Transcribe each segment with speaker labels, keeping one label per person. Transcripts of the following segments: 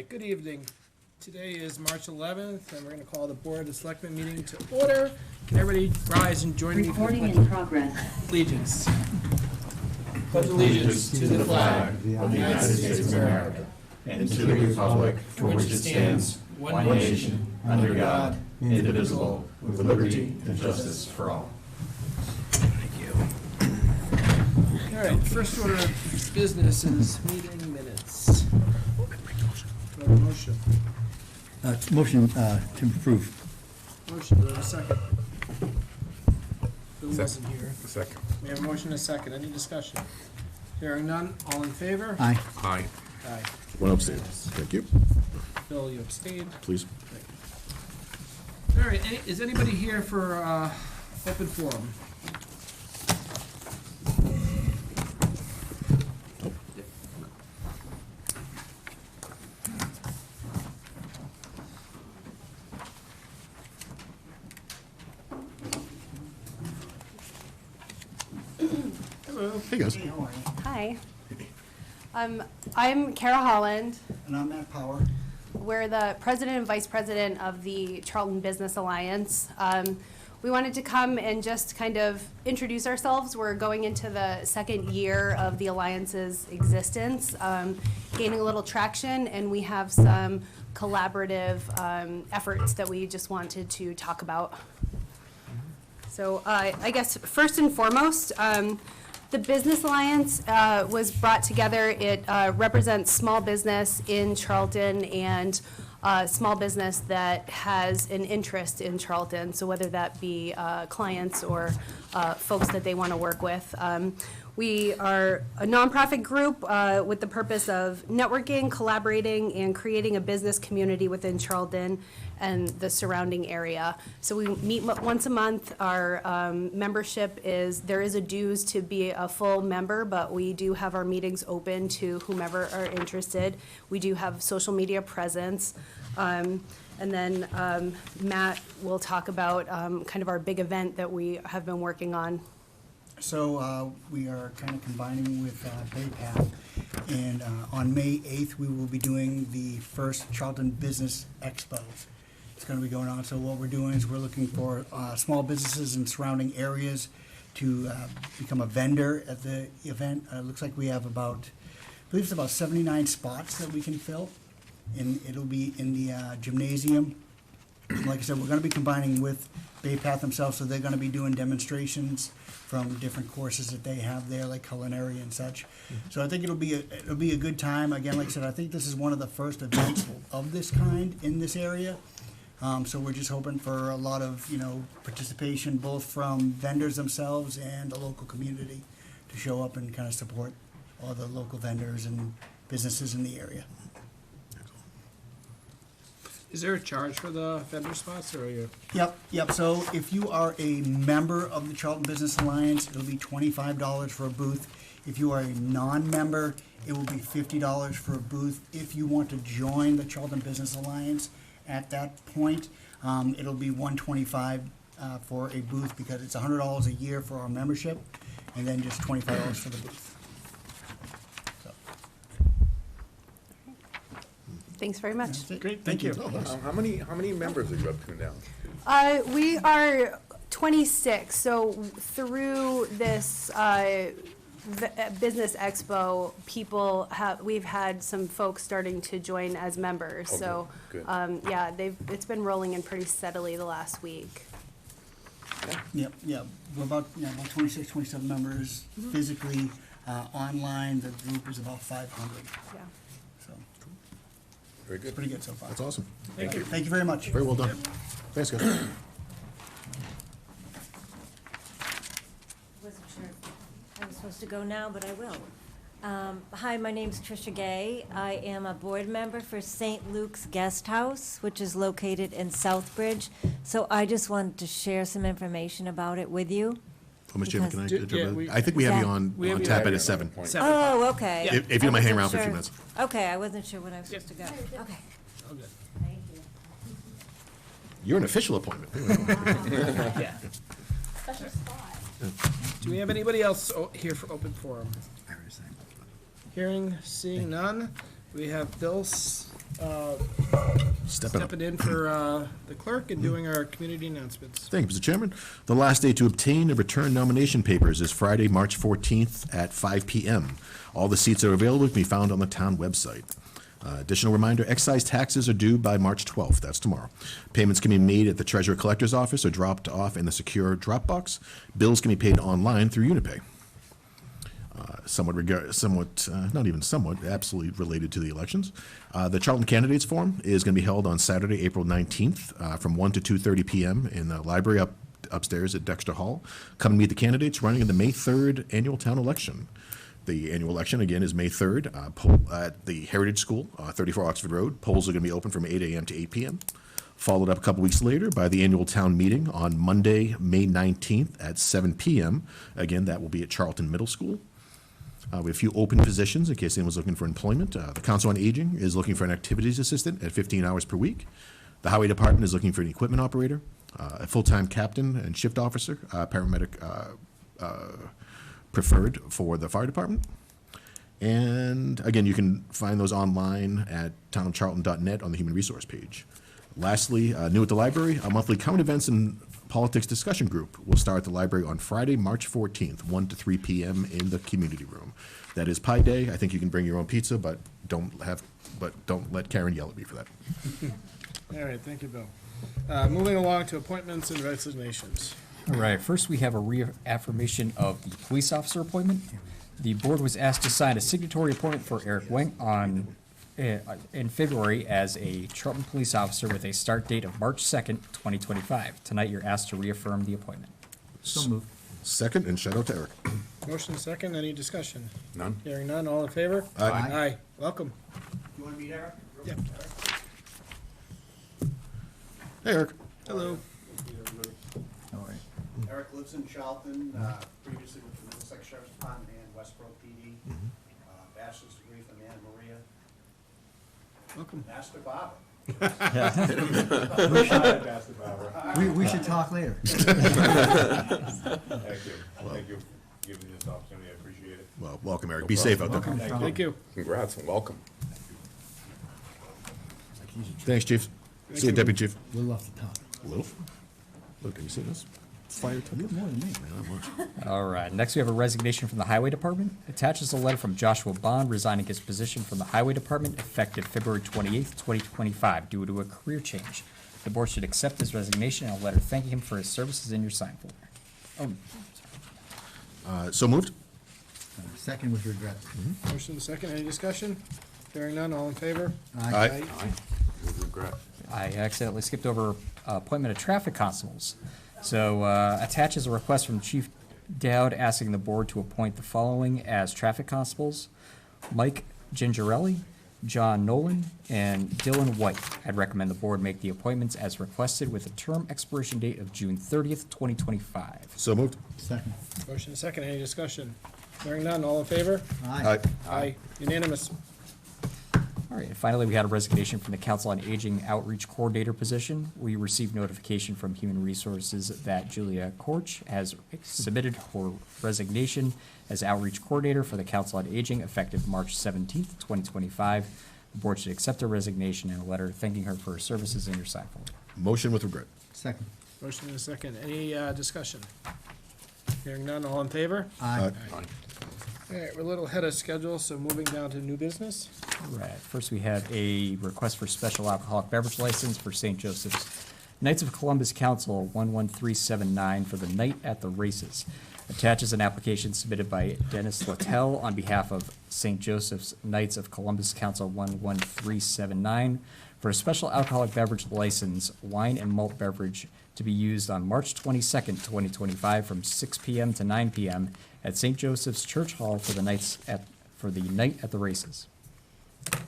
Speaker 1: right, good evening. Today is March 11th, and we're going to call the Board of Selectmen meeting to order. Can everybody rise and join me for the
Speaker 2: Recording
Speaker 1: pledge
Speaker 2: in
Speaker 1: of
Speaker 2: progress.
Speaker 1: allegiance? Pledge allegiance to the flag of the United States of America
Speaker 3: and to the republic for which it stands, one nation, under God, indivisible, with liberty and justice for all.
Speaker 1: Thank you. All right, first order of business is meeting minutes. Do I have a motion?
Speaker 4: Motion to approve.
Speaker 1: Motion, do I have a second? Bill wasn't here.
Speaker 3: Second.
Speaker 1: We have a motion and a second. Any discussion? Hearing none, all in favor?
Speaker 4: Aye.
Speaker 3: Aye.
Speaker 1: Aye.
Speaker 5: One abstain. Thank you.
Speaker 1: Bill, you abstained.
Speaker 5: Please.
Speaker 1: All right, is anybody here for open forum? Hello.
Speaker 5: Hey, guys.
Speaker 6: Hey, how are you?
Speaker 7: Hi. I'm Kara Holland.
Speaker 6: And I'm Matt Power.
Speaker 7: We're the president and vice president of the Charlton Business Alliance. We wanted to come and just kind of introduce ourselves. We're going into the second year of the Alliance's existence, gaining a little traction, and we have some collaborative efforts that we just wanted to talk about. So I guess first and foremost, the Business Alliance was brought together. It represents small business in Charlton and small business that has an interest in Charlton. So whether that be clients or folks that they want to work with. We are a nonprofit group with the purpose of networking, collaborating, and creating a business community within Charlton and the surrounding area. So we meet once a month. Our membership there is a dues to be a full member, but we do have our meetings open to whomever are interested. We do have social media presence. And then Matt will talk about kind of our big event that we have been working on.
Speaker 6: So we are kind of combining with Baypath. And on May 8th, we will be doing the first Charlton Business Expo. It's going to be going on. So what we're doing is we're looking for small businesses in surrounding areas to become a vendor at the event. It looks like we have I believe it's about 79 spots that we can fill. And it'll be in the gymnasium. Like I said, we're going to be combining with Baypath themselves, so they're going to be doing demonstrations from different courses that they have there, like culinary and such. So I think it'll be a good time. Again, like I said, I think this is one of the first events of this kind in this area. So we're just hoping for a lot of participation, both from vendors themselves and the local community, to show up and kind of support all the local vendors and businesses in the area.
Speaker 1: Is there a charge for the vendor spots, or are you?
Speaker 6: Yep. So if you are a member of the Charlton Business Alliance, it'll be $25 for a booth. If you are a non-member, it will be $50 for a booth. If you want to join the Charlton Business Alliance at that point, it'll be $125 for a booth, because it's $100 a year for our membership, and then just $25 for the booth. So,
Speaker 7: Thanks very much.
Speaker 6: that's it. Great, thank you.
Speaker 5: How many members are you up to now?
Speaker 7: We are 26, so through this Business Expo, we've had some folks starting to join as members.
Speaker 5: Oh,
Speaker 7: So,
Speaker 5: good.
Speaker 7: yeah, it's been rolling in pretty steadily the last week.
Speaker 6: Yep. We're about 26, 27 members physically. Online, the group is about 500.
Speaker 7: Yeah.
Speaker 6: So
Speaker 5: Very good.
Speaker 6: pretty good so far.
Speaker 5: That's awesome.
Speaker 1: Thank you.
Speaker 6: Thank you very much.
Speaker 5: Very well done. Thanks, guys.
Speaker 2: Wasn't sure if I was supposed to go now, but I will. Hi, my name's Tricia Gay. I am a board member for St. Luke's Guest House, which is located in Southbridge. So I just wanted to share some information about it with you.
Speaker 5: Oh, Ms. Chairman, can I
Speaker 1: Because- Yeah,
Speaker 5: interrupt? I think we have you on
Speaker 1: We have you
Speaker 5: tap
Speaker 1: on.
Speaker 5: at 7.
Speaker 2: Oh, okay.
Speaker 1: Yeah.
Speaker 5: If you don't mind hanging
Speaker 2: I
Speaker 5: around for a few
Speaker 2: wasn't
Speaker 5: minutes.
Speaker 2: sure. Okay, I wasn't sure when I was supposed to go. Okay.
Speaker 1: Oh, good.
Speaker 2: Thank you.
Speaker 5: You're an official appointment.
Speaker 1: Yeah. Do we have anybody else here for open forum? Hearing, seeing none. We have Bill stepping in for the clerk and doing our community announcements.
Speaker 3: Thank you, Mr. Chairman. The last day to obtain and return nomination papers is Friday, March 14th at 5 p.m. All the seats are available can be found on the town website. Additional reminder, excise taxes are due by March 12th, that's tomorrow. Payments can be made at the Treasurer Collector's Office or dropped off in the secure drop box. Bills can be paid online through Unipay. Not even somewhat, absolutely related to the elections. The Charlton Candidates Forum is going to be held on Saturday, April 19th, from 1 to 2:30 p.m. in the library upstairs at Dexter Hall. Come and meet the candidates running in the May 3rd annual town election. The annual election, again, is May 3rd, poll at the Heritage School, 34 Oxford Road. Polls are going to be open from 8 a.m. to 8 p.m. Followed up a couple weeks later by the annual town meeting on Monday, May 19th at 7 p.m. Again, that will be at Charlton Middle School. We have a few open positions in case anyone's looking for employment. The Council on Aging is looking for an activities assistant at 15 hours per week. The Highway Department is looking for an equipment operator, a full-time captain and shift officer, paramedic preferred for the fire department. And again, you can find those online at townofcharlton.net on the human resource page. Lastly, new at the library, a monthly current events and politics discussion group will start at the library on Friday, March 14th, 1 to 3 p.m. in the community room. That is Pie Day. I think you can bring your own pizza, but don't let Karen yell at me for that.
Speaker 1: All right, thank you, Bill. Moving along to appointments and resignations.
Speaker 8: All right, first we have a reaffirmation of the police officer appointment. The board was asked to sign a signatory appointment for Eric Wang in February as a Charlton police officer with a start date of March 2nd, 2025. Tonight, you're asked to reaffirm the appointment.
Speaker 4: So moved.
Speaker 3: Second, and shout out to Eric.
Speaker 1: Motion second, any discussion?
Speaker 3: None.
Speaker 1: Hearing none, all in favor?
Speaker 3: Aye.
Speaker 1: Aye. Welcome.
Speaker 6: You want to meet Eric?
Speaker 1: Yep.
Speaker 3: Hey, Eric.
Speaker 1: Hello.
Speaker 4: All right.
Speaker 9: Eric lives in Charlton, previously with the Middlesex Sheriff's Department and Westboro PD. Bachelor's degree from Anna Maria.
Speaker 1: Welcome.
Speaker 9: Master barber.
Speaker 4: We should talk later.
Speaker 5: Thank you. Thank you for giving me this opportunity. I appreciate it.
Speaker 3: Well, welcome, Eric. Be safe out there.
Speaker 1: Thank you.
Speaker 5: Congrats and welcome.
Speaker 3: Thanks, Chief. See you, Deputy Chief.
Speaker 4: A little off the top.
Speaker 3: Little? Look, have you seen this? Fire
Speaker 4: A little more than me.
Speaker 3: not much.
Speaker 8: All right, next we have a resignation from the Highway Department. Attaches a letter from Joshua Bond resigning his position from the Highway Department effective February 28th, 2025, due to a career change. The board should accept his resignation and a letter thanking him for his services in your sign folder.
Speaker 3: So moved?
Speaker 4: Second with regret.
Speaker 1: Motion second, any discussion? Hearing none, all in favor?
Speaker 3: Aye.
Speaker 5: With regret.
Speaker 8: I accidentally skipped over appointment of traffic constables. So attaches a request from Chief Dowd asking the board to appoint the following as traffic constables: Mike Gingerelli, John Nolan, and Dylan White. I'd recommend the board make the appointments as requested with a term expiration date of June 30th, 2025.
Speaker 3: So moved?
Speaker 4: Second.
Speaker 1: Motion second, any discussion? Hearing none, all in favor?
Speaker 4: Aye.
Speaker 1: Aye. Unanimous.
Speaker 8: All right, and finally, we had a resignation from the Council on Aging Outreach Coordinator position. We received notification from Human Resources that Julia Korch has submitted her resignation as Outreach Coordinator for the Council on Aging effective March 17th, 2025. The board should accept her resignation and a letter thanking her for her services in your sign folder.
Speaker 3: Motion with regret.
Speaker 4: Second.
Speaker 1: Motion and a second, any discussion? Hearing none, all in favor?
Speaker 4: Aye.
Speaker 1: All right, we're a little ahead of schedule, so moving down to new business.
Speaker 8: All right, first we have a request for special alcoholic beverage license for St. Joseph's Knights of Columbus Council 11379 for the Night at the Races. Attaches an application submitted by Dennis Littell on behalf of St. Joseph's Knights of Columbus Council 11379 for a special alcoholic beverage license, wine and malt beverage, to be used on March 22nd, 2025 from 6 p.m. to 9 p.m. at St. Joseph's Church Hall for the Night at the Races.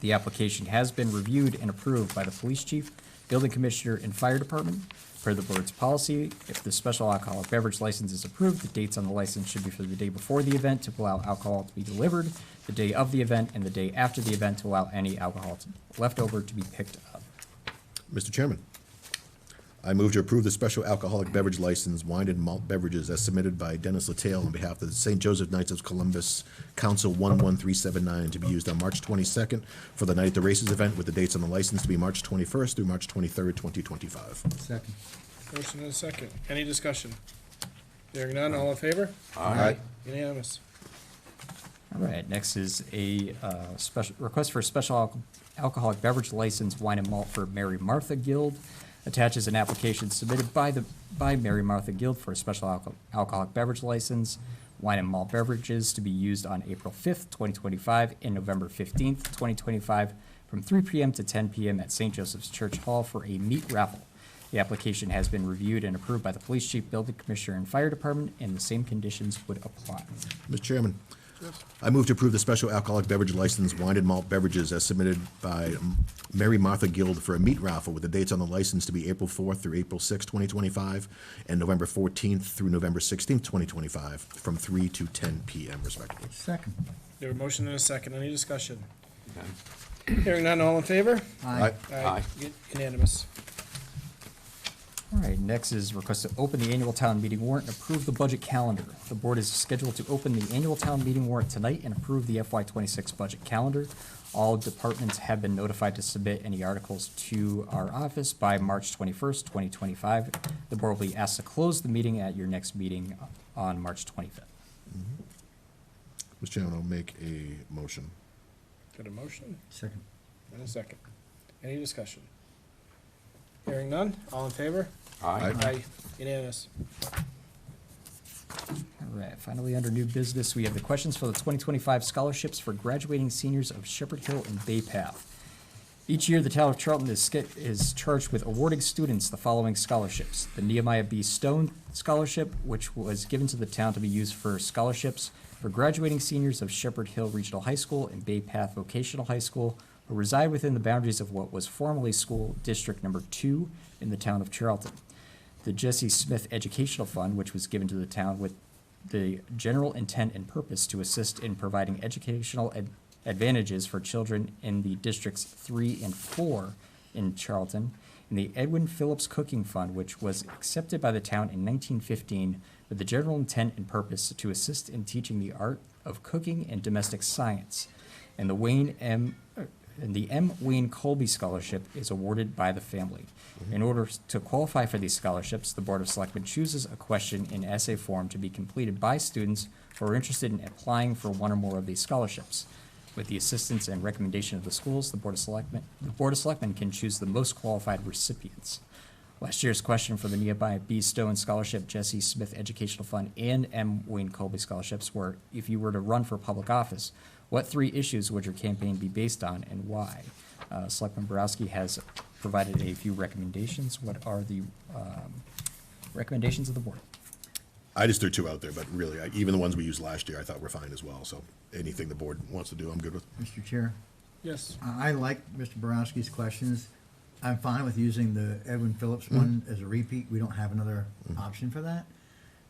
Speaker 8: The application has been reviewed and approved by the police chief, building commissioner, and fire department. Per the board's policy, if the special alcoholic beverage license is approved, the dates on the license should be for the day before the event to allow alcohol to be delivered, the day of the event, and the day after the event to allow any alcohol left over to be picked up.
Speaker 3: Mr. Chairman, I move to approve the special alcoholic beverage license, wine and malt beverages, as submitted by Dennis Lattale on behalf of the St. Joseph Knights of Columbus Council 11379 to be used on March 22nd for the Night at the Races event, with the dates on the license to be March 21st through March 23rd, 2025.
Speaker 4: Second.
Speaker 1: Motion and a second. Any discussion? Hearing none, all in favor?
Speaker 3: Aye.
Speaker 1: Unanimous.
Speaker 8: All right, next is a special request for a special alcoholic beverage license, wine and malt for Mary Martha Guild. Attaches an application submitted by Mary Martha Guild for a special alcoholic beverage license, wine and malt beverages to be used on April 5th, 2025, and November 15th, 2025, from 3 p.m. to 10 p.m. at St. Joseph's Church Hall for a meat raffle. The application has been reviewed and approved by the police chief, building commissioner, and fire department, and the same conditions would apply.
Speaker 3: Mr. Chairman, I move to approve the special alcoholic beverage license, wine and malt beverages, as submitted by Mary Martha Guild for a meat raffle, with the dates on the license to be April 4th through April 6th, 2025, and November 14th through November 16th, 2025, from 3 to 10 p.m. respectively.
Speaker 4: Second.
Speaker 1: There a motion and a second. Any discussion? Hearing none, all in favor?
Speaker 4: Aye.
Speaker 5: Aye.
Speaker 1: Unanimous.
Speaker 8: All right, next is request to open the annual town meeting warrant and approve the budget calendar. The board is scheduled to open the annual town meeting warrant tonight and approve the FY26 budget calendar. All departments have been notified to submit any articles to our office by March 21st, 2025. The board will be asked to close the meeting at your next meeting on March 25th.
Speaker 3: Mr. Chairman, I'll make a motion.
Speaker 1: Got a motion
Speaker 4: Second.
Speaker 1: and a second. Any discussion? Hearing none, all in favor?
Speaker 5: Aye.
Speaker 1: Unanimous.
Speaker 8: All right, finally, under new business, we have the questions for the 2025 scholarships for graduating seniors of Shepherd Hill and Bay Path. Each year, the town of Charlton is charged with awarding students the following scholarships: the Nehemiah B. Stone Scholarship, which was given to the town to be used for scholarships for graduating seniors of Shepherd Hill Regional High School and Bay Path Vocational High School, who reside within the boundaries of what was formerly School District Number 2 in the town of Charlton. The Jesse Smith Educational Fund, which was given to the town with the general intent and purpose to assist in providing educational advantages for children in the districts 3 and 4 in Charlton, and the Edwin Phillips Cooking Fund, which was accepted by the town in 1915 with the general intent and purpose to assist in teaching the art of cooking and domestic science. And the M. Wayne Colby Scholarship is awarded by the family. In order to qualify for these scholarships, the Board of Selectmen chooses a question and essay form to be completed by students who are interested in applying for one or more of these scholarships. With the assistance and recommendation of the schools, the Board of Selectmen can choose the most qualified recipients. Last year's question for the Nehemiah B. Stone Scholarship, Jesse Smith Educational Fund, and M. Wayne Colby Scholarships were, if you were to run for public office, what 3 issues would your campaign be based on and why? Selectman Borowski has provided a few recommendations. What are the recommendations of the board?
Speaker 3: I just threw 2 out there, but really, even the ones we used last year, I thought were fine as well. So anything the board wants to do, I'm good with.
Speaker 4: Mr. Chair,
Speaker 1: Yes.
Speaker 4: I like Mr. Borowski's questions. I'm fine with using the Edwin Phillips one as a repeat. We don't have another option for that.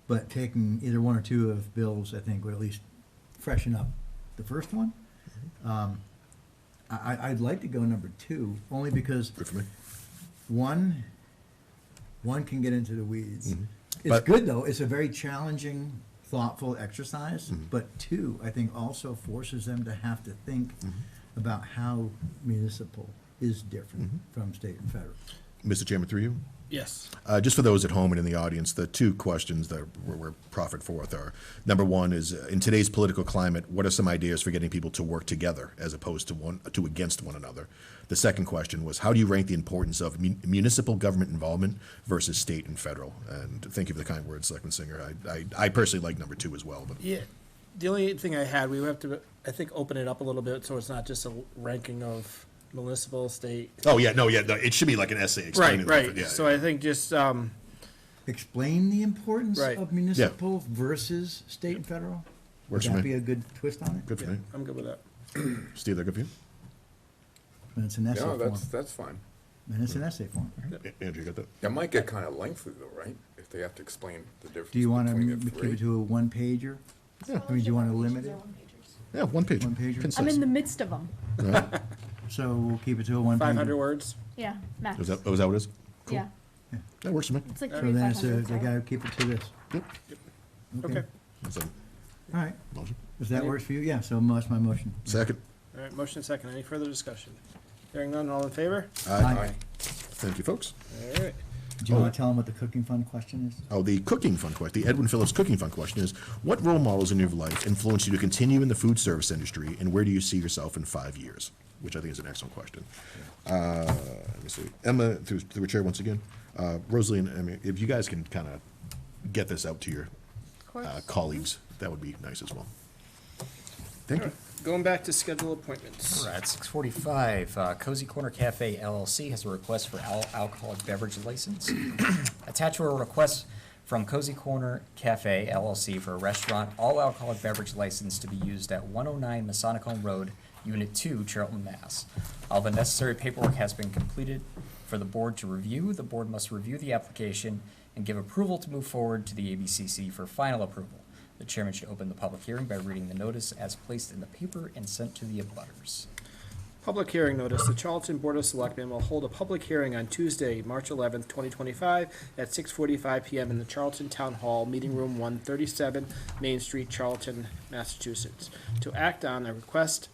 Speaker 4: But taking either 1 or 2 of Bill's, I think, would at least freshen up the first one. I'd like to go number 2, only because
Speaker 3: Good for me.
Speaker 4: one can get into the weeds. It's
Speaker 3: But-
Speaker 4: good, though. It's a very challenging, thoughtful exercise. But 2, I think, also forces them to have to think about how municipal is different from state and federal.
Speaker 3: Mr. Chairman, through you.
Speaker 1: Yes.
Speaker 3: Just for those at home and in the audience, the 2 questions that were proffered forth are, number 1 is, in today's political climate, what are some ideas for getting people to work together as opposed to against one another? The second question was, how do you rank the importance of municipal government involvement versus state and federal? And thank you for the kind words, Selectman Singer. I personally like number 2 as well, but
Speaker 1: Yeah, the only thing I had, we would have to, I think, open it up a little bit so it's not just a ranking of municipal, state.
Speaker 3: oh yeah, no, it should be like an essay explaining.
Speaker 1: Right,
Speaker 3: the
Speaker 1: right.
Speaker 3: different-
Speaker 1: So I think just,
Speaker 4: Explain the importance
Speaker 1: Right.
Speaker 4: of municipal versus state and federal? Would
Speaker 3: Works for
Speaker 4: that
Speaker 3: me.
Speaker 4: be a good twist on it?
Speaker 3: Good for me.
Speaker 1: I'm good with that.
Speaker 3: Steve, that good for you?
Speaker 4: And it's an essay
Speaker 5: No,
Speaker 4: form.
Speaker 5: that's fine.
Speaker 4: And it's an essay form.
Speaker 3: Andrew, you got that?
Speaker 5: It might get kind of lengthy though, right? If they have to explain the difference
Speaker 4: Do you want
Speaker 5: between
Speaker 4: to
Speaker 5: the
Speaker 4: keep
Speaker 5: 3.
Speaker 4: it to a 1-pager? I mean, do you want to limit it?
Speaker 3: Yeah, 1 page.
Speaker 4: 1 pager?
Speaker 3: Concise.
Speaker 10: I'm in the midst of them.
Speaker 4: So we'll keep it to a 1-pager.
Speaker 1: 500 words?
Speaker 10: Yeah, max.
Speaker 3: Was that what it is? Cool.
Speaker 10: Yeah.
Speaker 3: That works for me.
Speaker 7: It's like
Speaker 4: So then it's,
Speaker 7: 3,500,
Speaker 4: they
Speaker 7: right?
Speaker 4: gotta keep it to this.
Speaker 3: Yep.
Speaker 1: Okay.
Speaker 3: That's a
Speaker 4: All right,
Speaker 3: motion.
Speaker 4: if that works for you, yeah, so that's my motion.
Speaker 3: Second.
Speaker 1: All right, motion second. Any further discussion? Hearing none, all in favor?
Speaker 4: Aye.
Speaker 3: Thank you, folks.
Speaker 1: All right.
Speaker 4: Do you wanna tell them what the cooking fund question is?
Speaker 3: Oh, the cooking fund question, the Edwin Phillips cooking fund question is, what role models in your life influence you to continue in the food service industry, and where do you see yourself in 5 years? Which I think is an excellent question. Let me see. Emma, through the chair once again, Rosalie, and I mean, if you guys can kind of get this out to your colleagues, that would be nice as well. Thank you.
Speaker 1: Going back to schedule appointments.
Speaker 8: All right, 6:45, Cozy Corner Cafe LLC has a request for alcoholic beverage license. Attached to a request from Cozy Corner Cafe LLC for a restaurant all alcoholic beverage license to be used at 109 Masonic Home Road, Unit 2, Charlton, Mass. All the necessary paperwork has been completed for the board to review. The board must review the application and give approval to move forward to the ABCC for final approval. The chairman should open the public hearing by reading the notice as placed in the paper and sent to the abutters.
Speaker 1: Public hearing notice. The Charlton Board of Selectmen will hold a public hearing on Tuesday, March 11th, 2025, at 6:45 PM in the Charlton Town Hall, Meeting Room 137, Main Street, Charlton, Massachusetts, to act on a request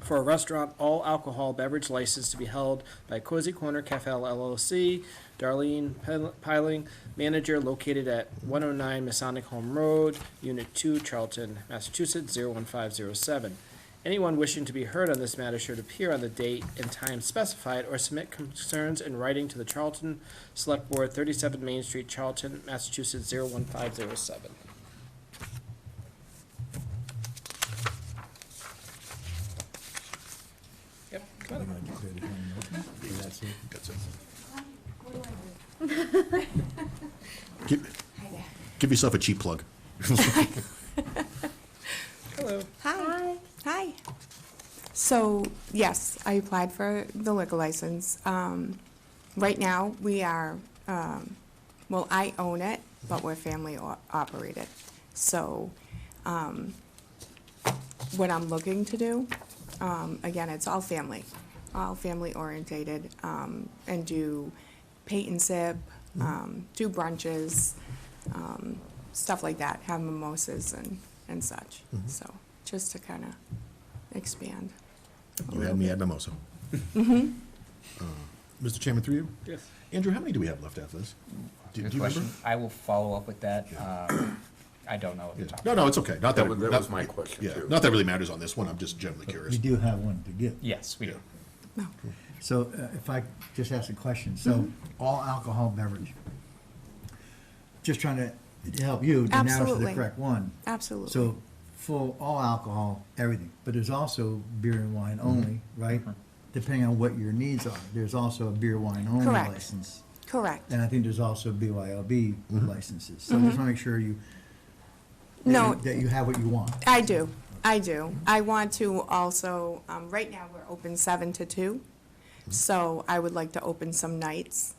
Speaker 1: for a restaurant all alcohol beverage license to be held by Cozy Corner Cafe LLC, Darlene Piling, manager, located at 109 Masonic Home Road, Unit 2, Charlton, Massachusetts, 01507. Anyone wishing to be heard on this matter should appear on the date and time specified or submit concerns in writing to the Charlton Select Board, 37 Main Street, Charlton, Massachusetts, 01507. Yep, got it.
Speaker 3: That's it. Give yourself a cheap plug.
Speaker 1: Hello.
Speaker 10: Hi. Hi. So, yes, I applied for the liquor license. Right now, we are, well, I own it, but we're family operated. So, what I'm looking to do, again, it's all family orientated, and do paint and sip, do brunches, stuff like that, have mimosas and such. So, just to kind of expand.
Speaker 3: You had me at mimosa. Mr. Chairman, through you?
Speaker 1: Yes.
Speaker 3: Andrew, how many do we have left after this? Do
Speaker 8: Good
Speaker 3: you remember?
Speaker 8: question. I will follow up with that. I don't know at the
Speaker 3: Yeah.
Speaker 8: top.
Speaker 3: No, it's okay. Not that.
Speaker 5: That was my question,
Speaker 3: Yeah,
Speaker 5: too.
Speaker 3: not that really matters on this one. I'm just generally
Speaker 4: We
Speaker 3: curious.
Speaker 4: do have one to give.
Speaker 8: Yes, we do.
Speaker 10: No.
Speaker 4: So if I just ask a question, so all alcohol beverage, just trying to help you to narrow to the
Speaker 10: Absolutely.
Speaker 4: correct one.
Speaker 10: Absolutely.
Speaker 4: So full, all alcohol, everything, but there's also beer and wine only, right? Depending on what your needs are. There's also a beer, wine only
Speaker 10: Correct.
Speaker 4: license.
Speaker 10: Correct.
Speaker 4: And I think there's also BYOB licenses. So I just want to make sure you,
Speaker 10: No.
Speaker 4: that you have what you want.
Speaker 10: I do. I want to also, right now, we're open 7 to 2. So I would like to open some nights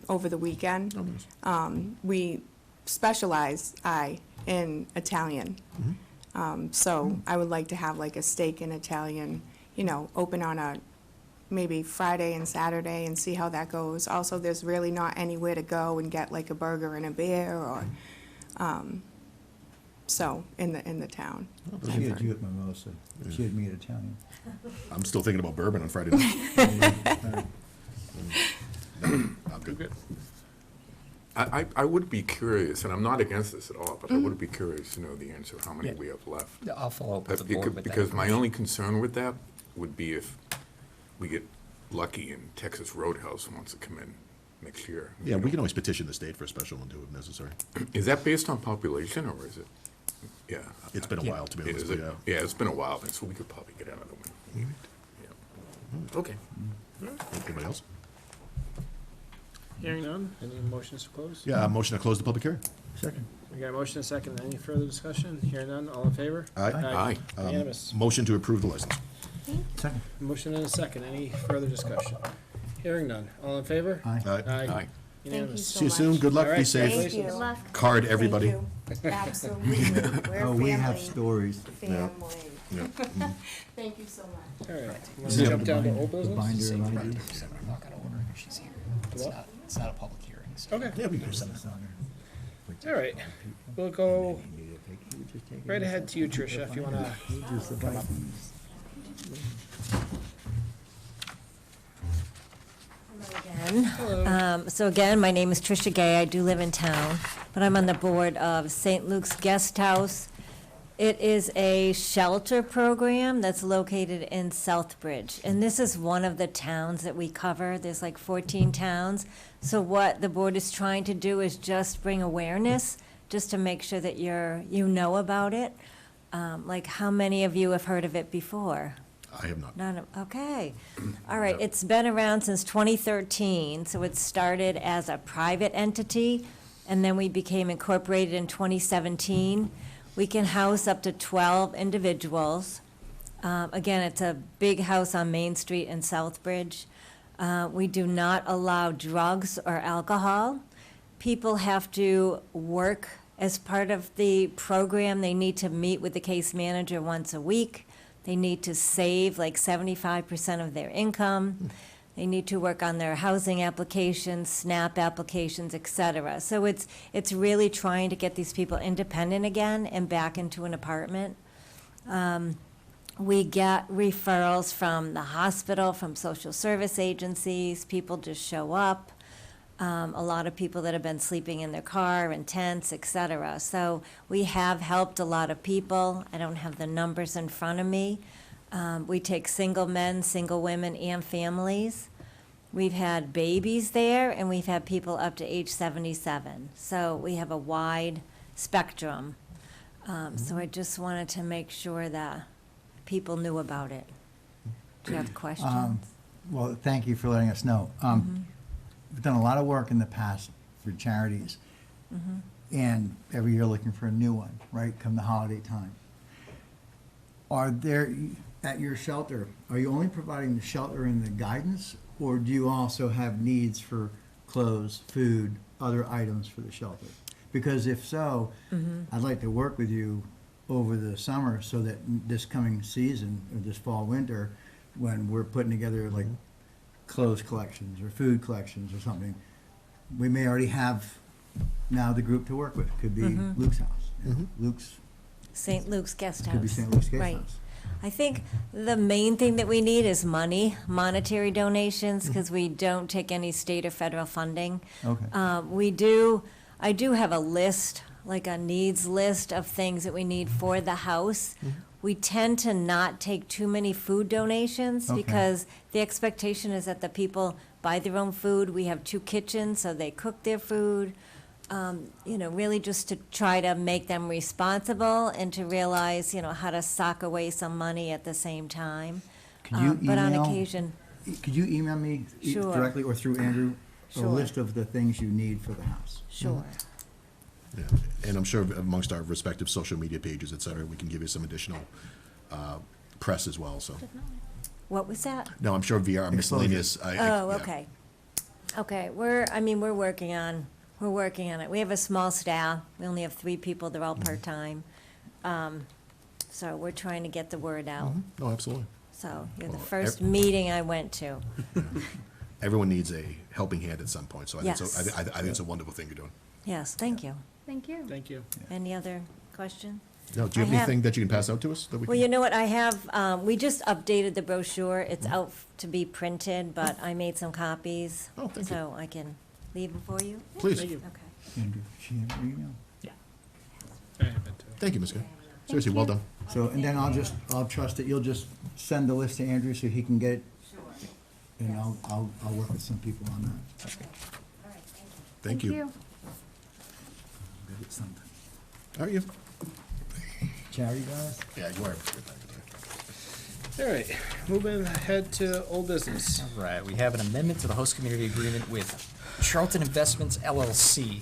Speaker 10: over the weekend. We specialize, in Italian. So I would like to have like a steak and Italian, open on a maybe Friday and Saturday and see how that goes. Also, there's really not anywhere to go and get like a burger and a beer or, so, in the town.
Speaker 4: She had you at mimosa. She had me at Italian.
Speaker 3: I'm still thinking about bourbon on Friday night. I'm good.
Speaker 5: I would be curious, and I'm not against this at all, but I would be curious to know the answer, how many
Speaker 8: Yeah.
Speaker 5: we have left.
Speaker 8: I'll follow up with the board with that.
Speaker 5: Because my only concern with that would be if we get lucky and Texas Roadhouse wants to come in next year.
Speaker 3: Yeah, we can always petition the state for a special one too if necessary.
Speaker 5: Is that based on population, or is it? Yeah.
Speaker 3: It's been a while, to be honest
Speaker 5: Is
Speaker 3: with
Speaker 5: it?
Speaker 3: you.
Speaker 5: Yeah, it's been a while, so we could probably get another one if we needed. Yeah. Okay.
Speaker 3: Anybody else?
Speaker 1: Hearing none. Any motions to close?
Speaker 3: Yeah, motion to close the public hearing.
Speaker 4: Second.
Speaker 1: We got a motion and a second. Any further discussion? Hearing none. All in favor?
Speaker 3: Aye.
Speaker 5: Aye.
Speaker 1: Unanimous.
Speaker 3: Motion to approve the license.
Speaker 4: Second.
Speaker 1: Motion and a second. Any further discussion? Hearing none. All in favor?
Speaker 4: Aye.
Speaker 3: Aye.
Speaker 5: Aye.
Speaker 1: Unanimous.
Speaker 10: so
Speaker 3: See you soon.
Speaker 10: much.
Speaker 3: Good luck.
Speaker 1: All
Speaker 3: Be
Speaker 1: right,
Speaker 3: safe.
Speaker 10: Thank you.
Speaker 1: Good luck.
Speaker 3: Card everybody.
Speaker 10: Thank you. Absolutely. We're
Speaker 4: Oh, we have
Speaker 10: family.
Speaker 4: stories.
Speaker 10: Family.
Speaker 3: Yeah.
Speaker 10: Thank you so much.
Speaker 1: All right. Want
Speaker 4: See
Speaker 1: to
Speaker 4: ya.
Speaker 1: jump down to
Speaker 4: The
Speaker 1: old
Speaker 4: binder-
Speaker 1: business?
Speaker 4: the binder of ID.
Speaker 8: 7 o'clock, I'll order if she's here. It's not a public hearing, so.
Speaker 1: Okay.
Speaker 3: Yeah, we can.
Speaker 1: All right. We'll go right ahead to you, Tricia, if you want to come up.
Speaker 2: Again. So again, my name is Tricia Gay. I do live in town, but I'm on the board of St. Luke's Guest House. It is a shelter program that's located in Southbridge, and this is one of the towns that we cover. There's like 14 towns. So what the board is trying to do is just bring awareness, just to make sure that you know about it. Like, how many of you have heard of it before?
Speaker 3: I have not.
Speaker 2: None of, okay. All right, it's been around since 2013, so it started as a private entity, and then we became incorporated in 2017. We can house up to 12 individuals. Again, it's a big house on Main Street in Southbridge. We do not allow drugs or alcohol. People have to work as part of the program. They need to meet with the case manager once a week. They need to save like 75% of their income. They need to work on their housing applications, SNAP applications, et cetera. So it's really trying to get these people independent again and back into an apartment. We get referrals from the hospital, from social service agencies. People just show up. A lot of people that have been sleeping in their car, in tents, et cetera. So we have helped a lot of people. I don't have the numbers in front of me. We take single men, single women, and families. We've had babies there, and we've had people up to age 77. So we have a wide spectrum. So I just wanted to make sure that people knew about it. Do you have questions?
Speaker 4: Well, thank you for letting us know. We've done a lot of work in the past for charities, and every year looking for a new one, right, come the holiday time. Are there, at your shelter, are you only providing the shelter and the guidance, or do you also have needs for clothes, food, other items for the shelter? Because if so, I'd like to work with you over the summer so that this coming season, or this fall, winter, when we're putting together like clothes collections or food collections or something, we may already have now the group to work with. Could be Luke's house, Luke's,
Speaker 2: St. Luke's Guest House.
Speaker 4: could be St. Luke's Guest
Speaker 2: Right.
Speaker 4: House.
Speaker 2: I think the main thing that we need is money, monetary donations, because we don't take any state or federal funding.
Speaker 4: Okay.
Speaker 2: I do have a list, like a needs list of things that we need for the house. We tend to not take too many food donations
Speaker 4: Okay.
Speaker 2: because the expectation is that the people buy their own food. We have 2 kitchens, so they cook their food. Really just to try to make them responsible and to realize, how to sock away some money at the same time.
Speaker 4: Could you
Speaker 2: But on
Speaker 4: email-
Speaker 2: occasion,
Speaker 4: Could you email me
Speaker 2: Sure.
Speaker 4: directly or through Andrew a
Speaker 2: Sure.
Speaker 4: list of the things you need for the house?
Speaker 2: sure.
Speaker 3: Yeah. And I'm sure amongst our respective social media pages, et cetera, we can give you some additional press as well, so.
Speaker 2: What was that?
Speaker 3: No, I'm sure via our miscellaneous.
Speaker 2: Oh,
Speaker 3: yeah.
Speaker 2: okay. Okay, we're working on it. We have a small staff. We only have 3 people. They're all part-time. So we're trying to get the word out.
Speaker 3: Oh, absolutely.
Speaker 2: So you're the
Speaker 3: Well,
Speaker 2: first meeting I went to.
Speaker 3: Everyone needs a helping hand at some point, so I think,
Speaker 2: Yes.
Speaker 3: I think it's a wonderful thing you're doing.
Speaker 2: Yes, thank you.
Speaker 7: Thank you.
Speaker 1: Thank you.
Speaker 2: Any other question?
Speaker 3: No, do you
Speaker 2: I
Speaker 3: have
Speaker 2: have-
Speaker 3: anything that you can pass out to us that we
Speaker 2: Well,
Speaker 3: can?
Speaker 2: you know what, I have, we just updated the brochure. It's out to be printed, but I made some copies.
Speaker 3: Oh, thank you.
Speaker 2: So I can leave them for you?
Speaker 3: Please.
Speaker 1: Thank you.
Speaker 2: Okay.
Speaker 4: Andrew, she have your email?
Speaker 1: I have it too.
Speaker 3: Thank you, Ms. Gay. Seriously, well done.
Speaker 4: So, and then I'll trust that you'll just send the list to Andrew so he can get it. And I'll work with some people on that.
Speaker 3: Thank you.
Speaker 4: Go get something.
Speaker 3: Are you?
Speaker 4: Charity guys?
Speaker 3: Yeah, you are.
Speaker 1: All right, moving ahead to old business.
Speaker 8: All right, we have an amendment to the host community agreement with Charlton Investments LLC.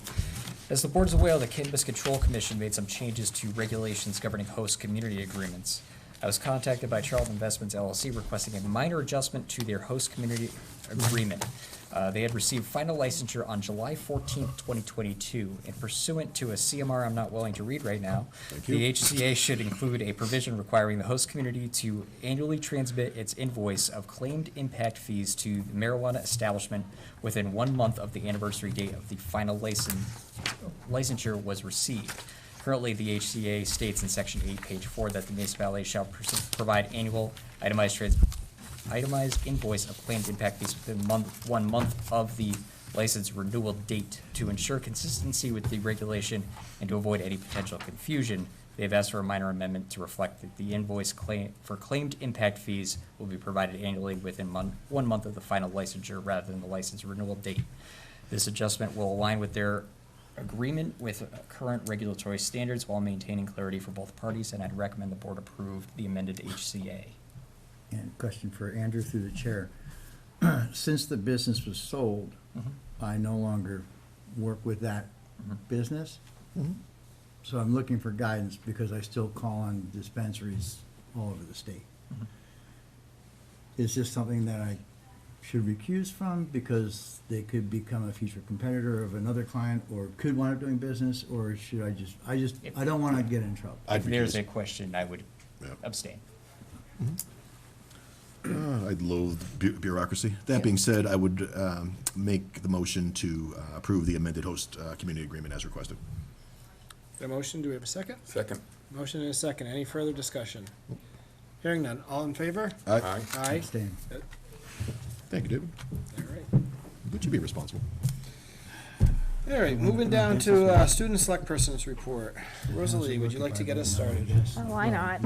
Speaker 8: As the board is aware, the Cannabis Control Commission made some changes to regulations governing host community agreements. I was contacted by Charlton Investments LLC requesting a minor adjustment to their host community agreement. They had received final licensure on July 14th, 2022, and pursuant to a CMR I'm not willing to read right now, the HCA should include a provision requiring the host community to annually transmit its invoice of claimed impact fees to the marijuana establishment within 1 month of the anniversary date of the final licensure was received. Currently, the HCA states in Section 8, Page 4, that the municipality shall provide annual itemized invoice of claimed impact fees within 1 month of the license renewal date. To ensure consistency with the regulation and to avoid any potential confusion, they have asked for a minor amendment to reflect that the invoice for claimed impact fees will be provided annually within 1 month of the final licensure rather than the license renewal date. This adjustment will align with their agreement with current regulatory standards while maintaining clarity for both parties, and I'd recommend the board approve the amended HCA.
Speaker 4: And question for Andrew through the chair. Since the business was sold, I no longer work with that business. So I'm looking for guidance because I still call on dispensaries all over the state. Is this something that I should recuse from because they could become a future competitor of another client or could wind up doing business, or should I don't want to get in trouble?
Speaker 8: If there's a question, I would
Speaker 3: Yeah.
Speaker 8: abstain.
Speaker 3: I'd loathe bureaucracy. That being said, I would make the motion to approve the amended host community agreement as requested.
Speaker 1: The motion, do we have a second?
Speaker 5: Second.
Speaker 1: Motion and a second. Any further discussion? Hearing none. All in favor?
Speaker 5: Aye.
Speaker 1: Aye.
Speaker 4: Abstain.
Speaker 3: Thank you, David.
Speaker 1: All right.
Speaker 3: Would you be responsible?
Speaker 1: All right, moving down to student select persons report. Rosalie, would you like to get us started?
Speaker 11: Oh, why not?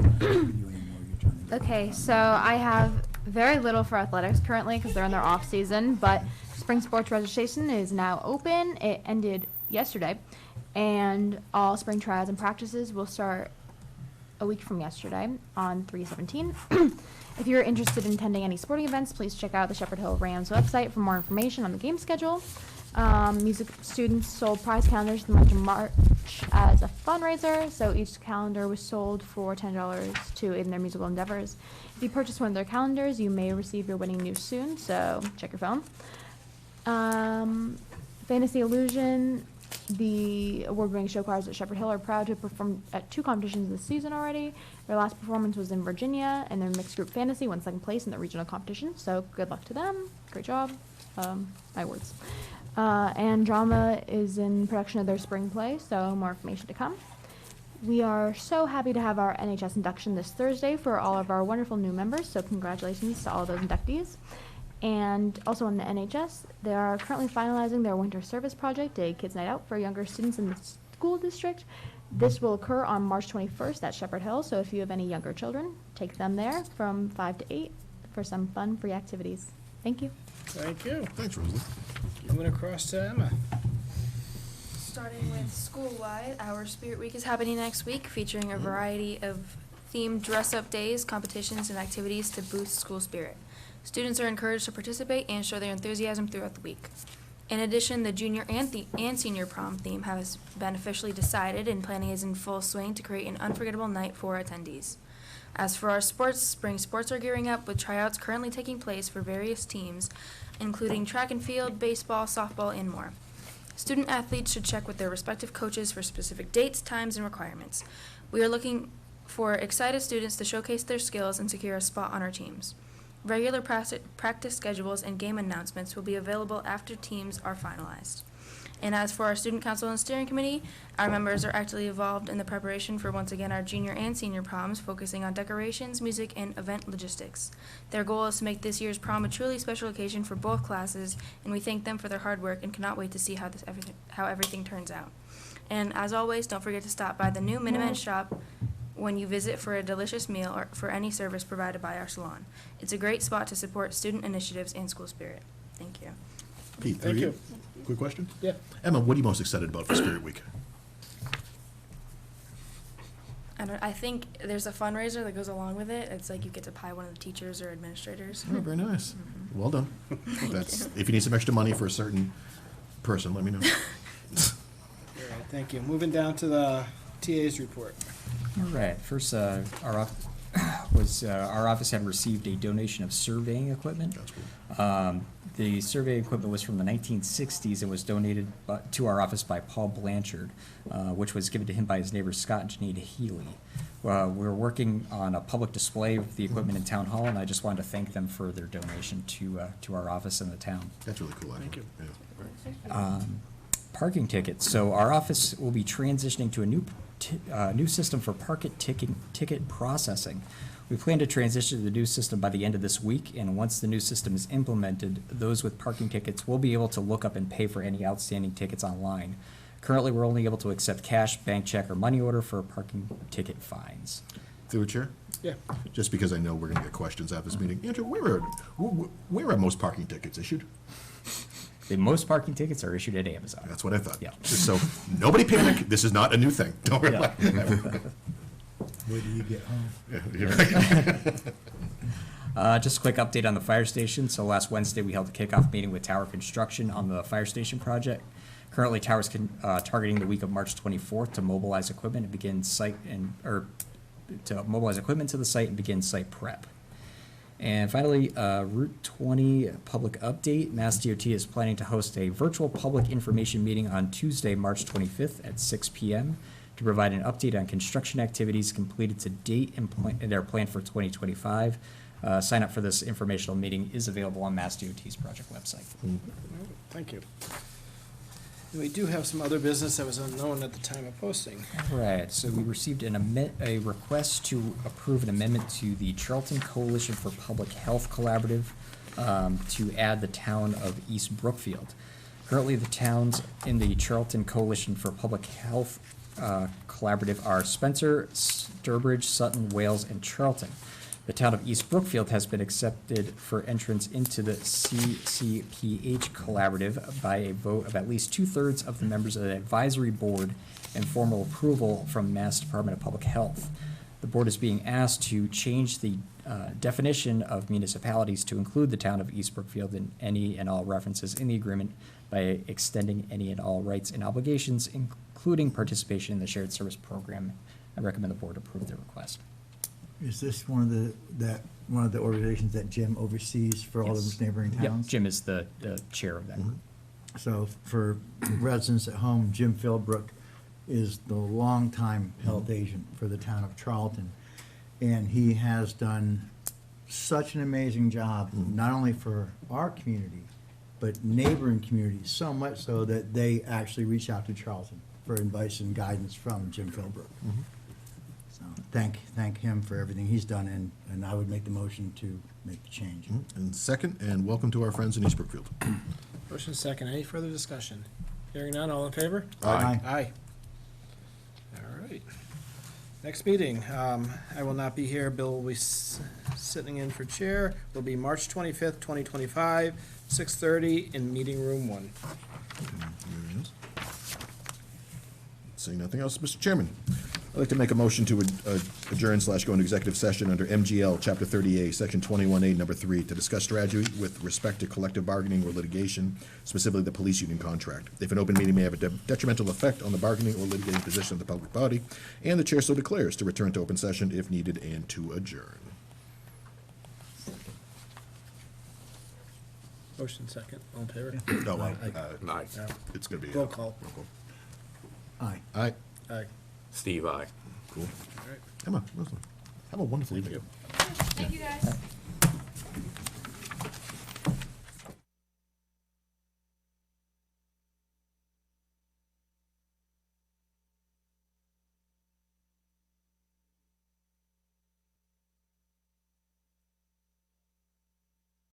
Speaker 11: Okay, so I have very little for athletics currently because they're in their off season, but spring sports registration is now open. It ended yesterday, and all spring trials and practices will start a week from yesterday on 3/17. If you're interested in attending any sporting events, please check out the Shepherd Hill Rams website for more information on the game schedule. Music students sold prize calendars in the month of March as a fundraiser, so each calendar was sold for $10 to aid in their musical endeavors. If you purchase one of their calendars, you may receive your winning news soon, so check your phone. Fantasy Illusion, the award-winning show choirs at Shepherd Hill are proud to have performed at 2 competitions this season already. Their last performance was in Virginia, and their mixed group fantasy won 2nd place in the regional competition, so good luck to them. Great job. My words. And drama is in production of their spring play, so more information to come. We are so happy to have our NHS induction this Thursday for all of our wonderful new members, so congratulations to all those inductees. And also on the NHS, they are currently finalizing their winter service project, a kids' night out for younger students in the school district. This will occur on March 21st at Shepherd Hill, so if you have any younger children, take them there from 5 to 8 for some fun, free activities. Thank you.
Speaker 1: Thank you.
Speaker 3: Thanks, Rosalie.
Speaker 1: Moving across to Emma.
Speaker 12: Starting with school-wide, our Spirit Week is happening next week, featuring a variety of themed dress-up days, competitions, and activities to boost school spirit. Students are encouraged to participate and show their enthusiasm throughout the week. In addition, the junior and senior prom theme has been officially decided, and planning is in full swing to create an unforgettable night for attendees. As for our sports, spring sports are gearing up with tryouts currently taking place for various teams, including track and field, baseball, softball, and more. Student athletes should check with their respective coaches for specific dates, times, and requirements. We are looking for excited students to showcase their skills and secure a spot on our teams. Regular practice schedules and game announcements will be available after teams are finalized. And as for our student council and steering committee, our members are actively involved in the preparation for once again our junior and senior proms, focusing on decorations, music, and event logistics. Their goal is to make this year's prom a truly special occasion for both classes, and we thank them for their hard work and cannot wait to see how everything turns out. And as always, don't forget to stop by the new Minuteman shop when you visit for a delicious meal or for any service provided by our salon. It's a great spot to support student initiatives and school spirit. Thank you.
Speaker 3: Pete,
Speaker 1: Thank you.
Speaker 3: Quick question?
Speaker 1: Yeah.
Speaker 3: Emma, what are you most excited about for Spirit Week?
Speaker 12: I think there's a fundraiser that goes along with it. It's like you get to pie one of the teachers or administrators.
Speaker 3: Oh, very nice. Well done. That's, if you need some extra money for a certain person, let me know.
Speaker 1: All right, thank you. Moving down to the TA's report.
Speaker 8: All right, first, our was, our office had received a donation of surveying equipment.
Speaker 3: That's cool.
Speaker 8: The surveying equipment was from the 1960s and was donated to our office by Paul Blanchard, which was given to him by his neighbors Scott and Janita Healy. We're working on a public display of the equipment in Town Hall, and I just wanted to thank them for their donation to our office and the town.
Speaker 3: That's really cool.
Speaker 1: Thank you.
Speaker 3: Yeah.
Speaker 8: Parking tickets. So our office will be transitioning to a new system for ticket processing. We plan to transition to the new system by the end of this week, and once the new system is implemented, those with parking tickets will be able to look up and pay for any outstanding tickets online. Currently, we're only able to accept cash, bank check, or money order for parking ticket fines.
Speaker 3: Through the chair?
Speaker 1: Yeah.
Speaker 3: Just because I know we're gonna get questions after this meeting. Andrew, where are most parking tickets issued?
Speaker 8: The most parking tickets are issued at Amazon.
Speaker 3: That's what I thought.
Speaker 8: Yeah.
Speaker 3: Just so, nobody panic, this is not a new thing. Don't worry.
Speaker 8: Yeah.
Speaker 4: Where do you get home?
Speaker 8: Just a quick update on the fire station. So last Wednesday, we held a kickoff meeting with Tower Construction on the fire station project. Currently, Tower's targeting the week of March 24th to mobilize equipment and begin to mobilize equipment to the site and begin site prep. And finally, Route 20 public update. Mass DOT is planning to host a virtual public information meeting on Tuesday, March 25th at 6 p.m. to provide an update on construction activities completed to date and their plan for 2025. Sign up for this informational meeting is available on Mass DOT's project website.
Speaker 1: Thank you. And we do have some other business that was unknown at the time of posting.
Speaker 8: All right, so we received a request to approve an amendment to the Charlton Coalition for Public Health Collaborative to add the town of East Brookfield. Currently, the towns in the Charlton Coalition for Public Health Collaborative are Spencer, Sturbridge, Sutton, Wales, and Charlton. The town of East Brookfield has been accepted for entrance into the CCPH Collaborative by a vote of at least 2/3 of the members of the advisory board and formal approval from Mass Department of Public Health. The board is being asked to change the definition of municipalities to include the town of East Brookfield in any and all references in the agreement by extending any and all rights and obligations, including participation in the shared service program. I recommend the board approve the request.
Speaker 4: Is this one of the organizations that Jim oversees for all
Speaker 8: Yes.
Speaker 4: of the neighboring
Speaker 8: Yep,
Speaker 4: towns?
Speaker 8: Jim is the chair of that group.
Speaker 4: So for residents at home, Jim Philbrook is the longtime health agent for the town of Charlton. And he has done such an amazing job, not only for our community, but neighboring communities, so much so that they actually reach out to Charlton for advice and guidance from Jim Philbrook. So thank him for everything he's done, and I would make the motion to make the change.
Speaker 3: And second, and welcome to our friends in East Brookfield.
Speaker 1: Motion second. Any further discussion? Hearing none, all in favor?
Speaker 4: Aye.
Speaker 1: Aye. All right. Next meeting, I will not be here. Bill will be sitting in for chair. Will be March 25th, 2025, 6:30 in Meeting Room 1.
Speaker 3: There it is. Seeing nothing else, Mr. Chairman, I'd like to make a motion to adjourn / go into executive session under MGL Chapter 30A, Section 21A, Number 3, to discuss strategy with respect to collective bargaining or litigation, specifically the police union contract. If an open meeting may have a detrimental effect on the bargaining or litigating position of the public body, and the chair so declares, to return to open session if needed and to adjourn.
Speaker 1: Motion second. All in favor?
Speaker 3: No,
Speaker 5: Aye.
Speaker 3: it's gonna be.
Speaker 1: Roll call.
Speaker 4: Aye.
Speaker 3: Aye,
Speaker 1: Aye.
Speaker 5: Steve, aye.
Speaker 3: cool.
Speaker 1: All right.
Speaker 3: Emma, listen, have a wonderful evening.
Speaker 1: you.
Speaker 12: Thank you, guys.